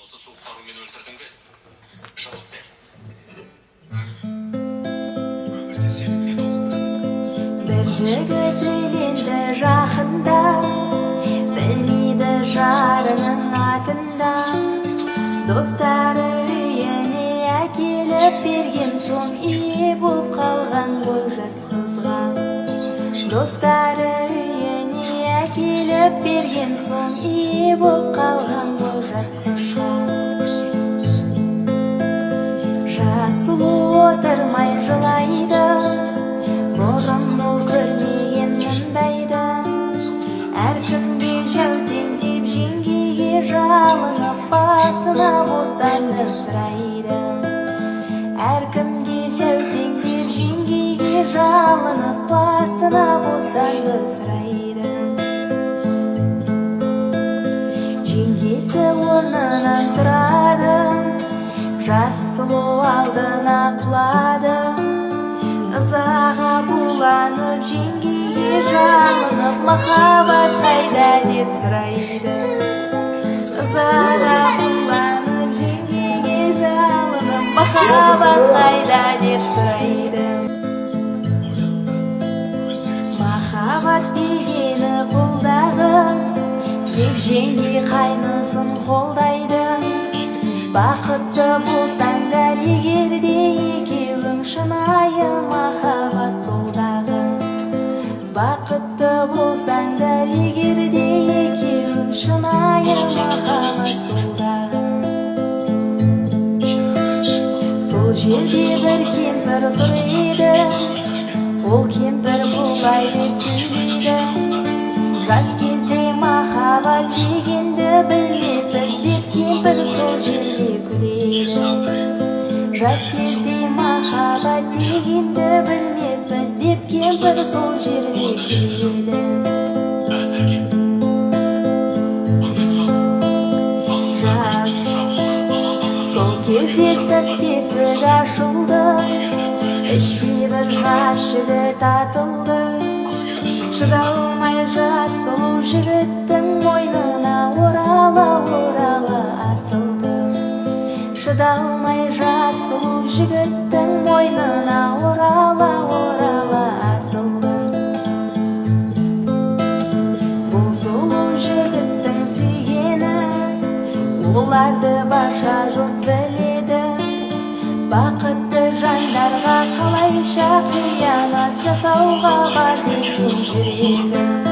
Осы суық қарумен өлтірдің бе? Жауап бер. Өмірде сенің не толқындырады? Bir jigit uylendi жақында, білмейді жарының атында. Достары үйіне әкеліп берген соң ие боп қалған ғой жас қызға. Достары үйіне әкеліп берген соң ие боп қалған ғой жас қызға. Жас сұлу отырмай жылайды, бұрын ол көрмеген мұндайды. Әркімге жәутеңдеп жеңгеге жалынып басына бостандық сұрайды. Әркімге жәутеңдеп жеңгеге жалынып басына бостандық сұрайды. Жеңгесі орнынан тұрады, жас сұлу алдына құлады. Ызаға буланып жеңгеге жалынып, махаббат қайда деп сұрайды. Ызаға буланып жеңгеге жалынып, махаббат қайда деп сұрайды. Махаббат дегені қолдағы, деп жеңге қайнысын қолдайды. Бақытты болсаң да егерде екеуің шынайы махаббат солдағы. Бақытты болсаң да егерде екеуің шынайы махаббат солдағы. Сол жерде бір кемпір тұр еді, ол кемпір бұлай деп сөйлейді. Жас кезде махаббат дегенді білмеппіз деп кемпір сол жерде күледі. Жас кезде махаббат дегенді білмеппіз деп кемпір сол жерде күледі. Жас сол кезде сырт есік ашылды, ішке бір жас жігіт атылды. Шыдалмай жас сұлу жігіттің мойнына орала асылды. Шыдалмай жас сұлу жігіттің мойнына орала асылды. Бұл сұлу жігіттің сүйгені, оларды барша жұрт біледі. Бақытты жандарға қалайша қиянат жасауға бар деген жүрегі.